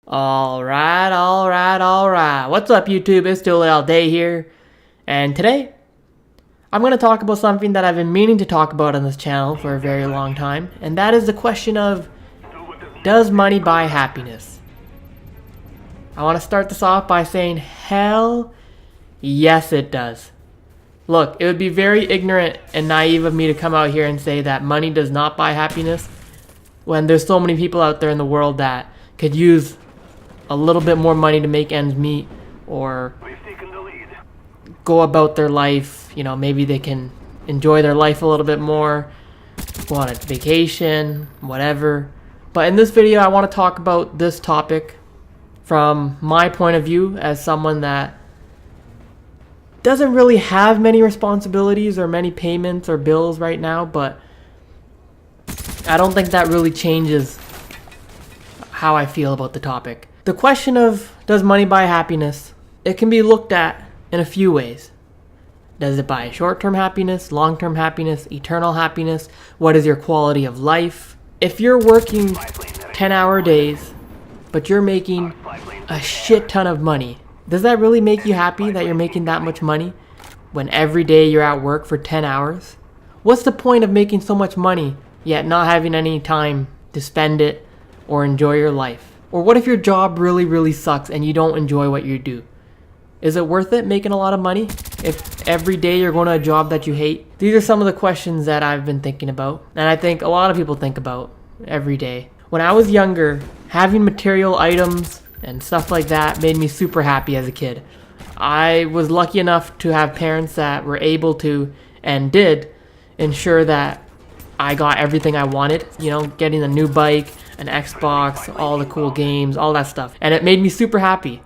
Alright. What's up, YouTube? It's Dulai all day here. And today, I'm going to talk about something that I've been meaning to talk about on this channel for a very long time. And that is the question of, does money buy happiness? I want to start this off by saying, hell yes it does. Look, it would be very ignorant and naive of me to come out here and say that money does not buy happiness when there's so many people out there in the world that could use a little bit more money to make ends meet, or go about their life. You know, maybe they can enjoy their life a little bit more, go on a vacation, whatever. But in this video, I want to talk about this topic from my point of view as someone that doesn't really have many responsibilities or many payments or bills right now, but I don't think that really changes how I feel about the topic. The question of, does money buy happiness? It can be looked at in a few ways. Does it buy short-term happiness, long-term happiness, eternal happiness? What is your quality of life? If you're working 10-hour days, but you're making a shit ton of money, does that really make you happy that you're making that much money when every day you're at work for 10 hours? What's the point of making so much money yet not having any time to spend it or enjoy your life? Or what if your job really sucks and you don't enjoy what you do? Is it worth it making a lot of money if every day you're going to a job that you hate? These are some of the questions that I've been thinking about, and I think a lot of people think about every day. When I was younger, having material items and stuff like that made me super happy as a kid. I was lucky enough to have parents that were able to and did ensure that I got everything I wanted, you know, getting a new bike, an Xbox, all the cool games, all that stuff. And it made me super happy.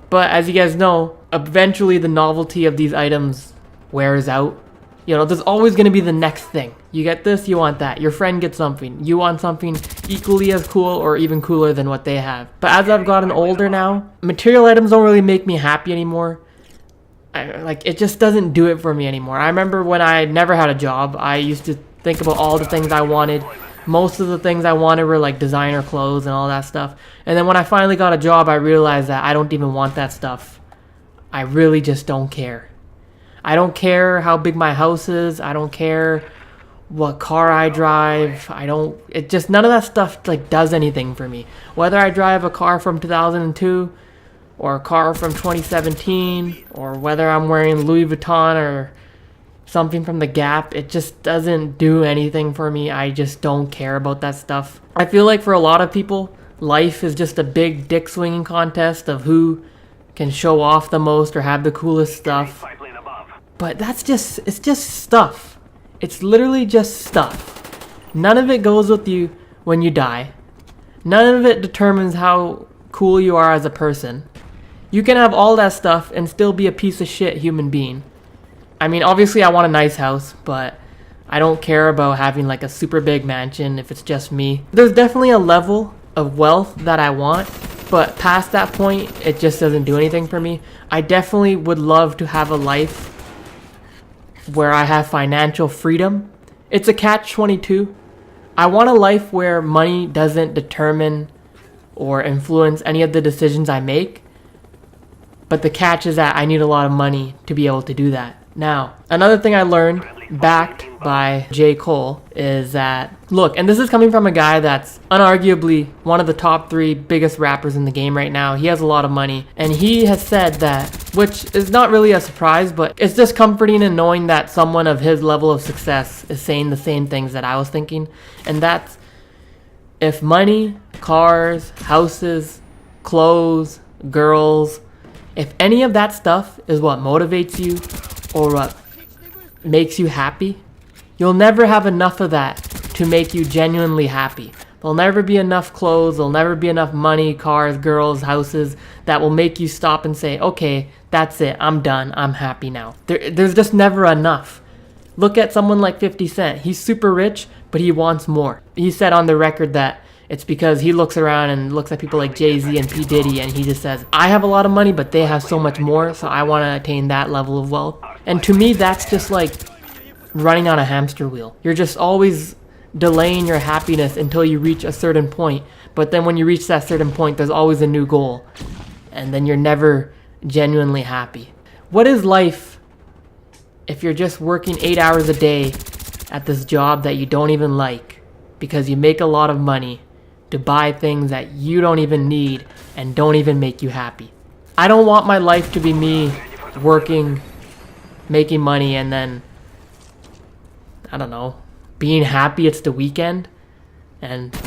But as you guys know, eventually the novelty of these items wears out. You know, there's always going to be the next thing. You get this, you want that. Your friend gets something. You want something equally as cool or even cooler than what they have. But as I've gotten older now, material items don't really make me happy anymore. It just doesn't do it for me anymore. I remember when I never had a job, I used to think about all the things I wanted. Most of the things I wanted were like designer clothes and all that stuff. And then when I finally got a job, I realized that I don't even want that stuff. I really just don't care. I don't care how big my house is. I don't care what car I drive. None of that stuff like does anything for me. Whether I drive a car from 2002 or a car from 2017, or whether I'm wearing Louis Vuitton or something from the Gap, it just doesn't do anything for me. I just don't care about that stuff. I feel like for a lot of people, life is just a big dick swinging contest of who can show off the most or have the coolest stuff. But it's just stuff. It's literally just stuff. None of it goes with you when you die. None of it determines how cool you are as a person. You can have all that stuff and still be a piece of shit human being. I mean, obviously I want a nice house, but I don't care about having like a super big mansion if it's just me. There's definitely a level of wealth that I want, but past that point, it just doesn't do anything for me. I definitely would love to have a life where I have financial freedom. It's a catch-22. I want a life where money doesn't determine or influence any of the decisions I make, but the catch is that I need a lot of money to be able to do that. Now, another thing I learned, backed by J. Cole, is that, look, and this is coming from a guy that's unarguably one of the top 3 biggest rappers in the game right now. He has a lot of money, and he has said that, which is not really a surprise, but it's just comforting in knowing that someone of his level of success is saying the same things that I was thinking. And that's, if money, cars, houses, clothes, girls, if any of that stuff is what motivates you or what makes you happy, you'll never have enough of that to make you genuinely happy. There'll never be enough clothes, there'll never be enough money, cars, girls, houses that will make you stop and say, okay, that's it, I'm done, I'm happy now. There's just never enough. Look at someone like 50 Cent. He's super rich, but he wants more. He said on the record that it's because he looks around and looks at people like Jay-Z and P. Diddy, and he just says, I have a lot of money, but they have so much more, so I want to attain that level of wealth. And to me, that's just like running on a hamster wheel. You're just always delaying your happiness until you reach a certain point. But then when you reach that certain point, there's always a new goal. And then you're never genuinely happy. What is life if you're just working 8 hours a day at this job that you don't even like because you make a lot of money to buy things that you don't even need and don't even make you happy? I don't want my life to be me working, making money, and then, I don't know, being happy it's the weekend and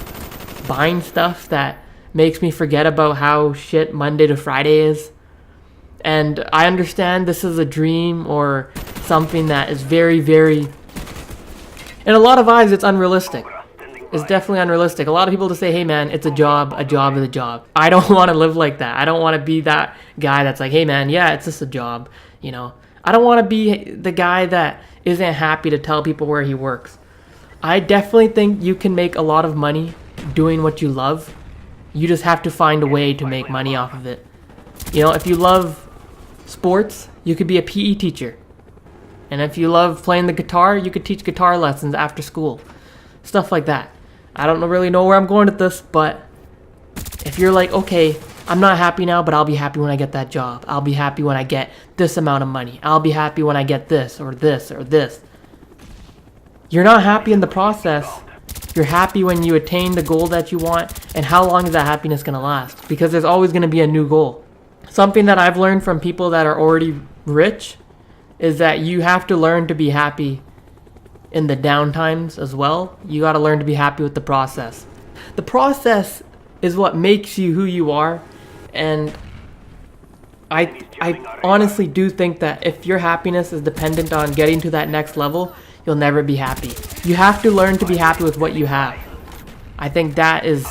buying stuff that makes me forget about how shit Monday to Friday is. And I understand this is a dream or something that is very, very, in a lot of eyes, it's unrealistic. It's definitely unrealistic. A lot of people just say, hey man, it's a job is a job. I don't want to live like that. I don't want to be that guy that's like, hey man, yeah, it's just a job, you know. I don't want to be the guy that isn't happy to tell people where he works. I definitely think you can make a lot of money doing what you love. You just have to find a way to make money off of it. You know, if you love sports, you could be a PE teacher. And if you love playing the guitar, you could teach guitar lessons after school. Stuff like that. I don't really know where I'm going with this, but if you're like, okay, I'm not happy now, but I'll be happy when I get that job. I'll be happy when I get this amount of money. I'll be happy when I get this or this or this. You're not happy in the process. You're happy when you attain the goal that you want. And how long is that happiness going to last? Because there's always going to be a new goal. Something that I've learned from people that are already rich is that you have to learn to be happy in the downtimes as well. You got to learn to be happy with the process. The process is what makes you who you are. And I honestly do think that if your happiness is dependent on getting to that next level, you'll never be happy. You have to learn to be happy with what you have. I think that is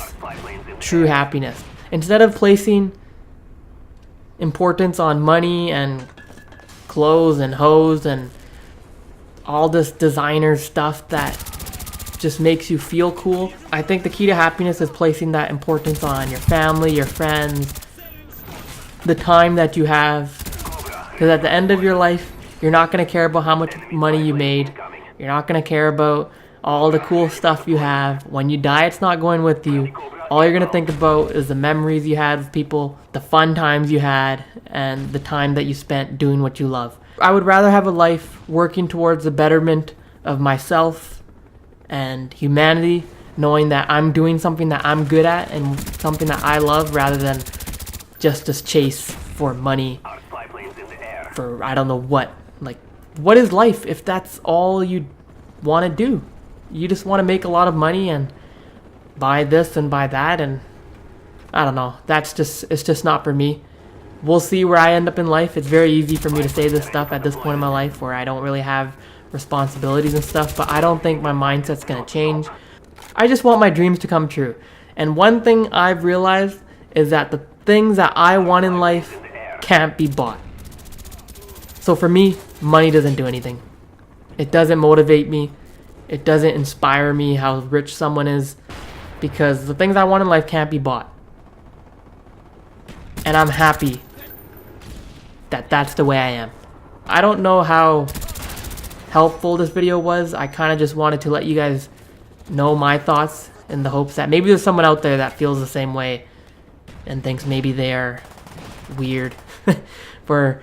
true happiness. Instead of placing importance on money and clothes and hoes and all this designer stuff that just makes you feel cool, I think the key to happiness is placing that importance on your family, your friends, the time that you have. Because at the end of your life, you're not going to care about how much money you made. You're not going to care about all the cool stuff you have. When you die, it's not going with you. All you're going to think about is the memories you had with people, the fun times you had, and the time that you spent doing what you love. I would rather have a life working towards the betterment of myself and humanity, knowing that I'm doing something that I'm good at and something that I love, rather than just to chase for money, for I don't know what. Like, what is life if that's all you want to do? You just want to make a lot of money and buy this and buy that, and I don't know. It's just not for me. We'll see where I end up in life. It's very easy for me to say this stuff at this point in my life where I don't really have responsibilities and stuff, but I don't think my mindset's going to change. I just want my dreams to come true. And one thing I've realized is that the things that I want in life can't be bought. So for me, money doesn't do anything. It doesn't motivate me. It doesn't inspire me how rich someone is, because the things I want in life can't be bought. And I'm happy that that's the way I am. I don't know how helpful this video was. I kind of just wanted to let you guys know my thoughts in the hopes that maybe there's someone out there that feels the same way and thinks maybe they're weird for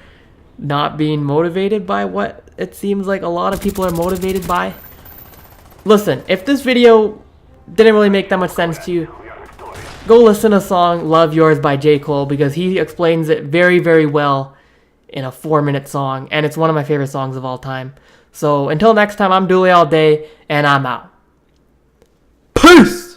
not being motivated by what it seems like a lot of people are motivated by. Listen, if this video didn't really make that much sense to you, go listen to the song Love Yours by J. Cole, because he explains it very, very well in a 4-minute song, and it's one of my favorite songs of all time. So until next time, I'm Dulai all day, and I'm out. Peace!